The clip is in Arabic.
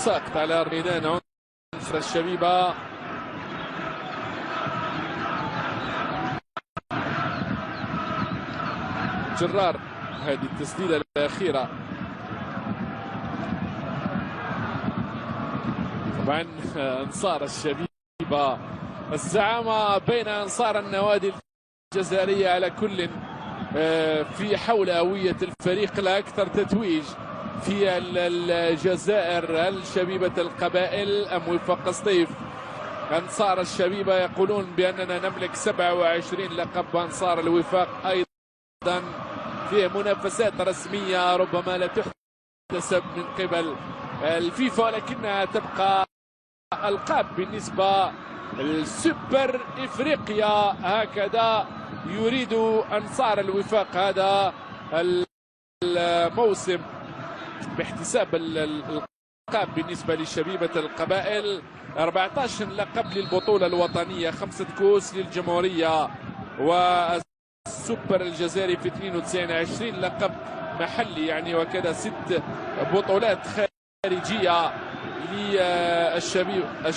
ساقط على ميدان عنصر الشبيبة. جرار هذه التسديدة الأخيرة طبعا. أنصار الشبيبة الزعامة بين أنصار النوادي الجزائرية على كل في حول هوية الفريق الأكثر تتويج في الجزائر. الشبيبة القبائل أم وفاق سطيف؟ أنصار الشبيبة يقولون بأننا نملك 27 لقب، أنصار الوفاق أيضا في منافسات رسمية ربما لا تحتسب من قبل الفيفا، ولكنها تبقى ألقاب بالنسبة للسوبر إفريقيا. هكذا يريد أنصار الوفاق هذا الموسم باحتساب الألقاب بالنسبة لشبيبة القبائل. 14 لقب للبطولة الوطنية، 5 كؤوس للجمهورية والسوبر الجزائري في 92، 20 لقب محلي يعني، وكذا 6 بطولات خارجية للشبيبة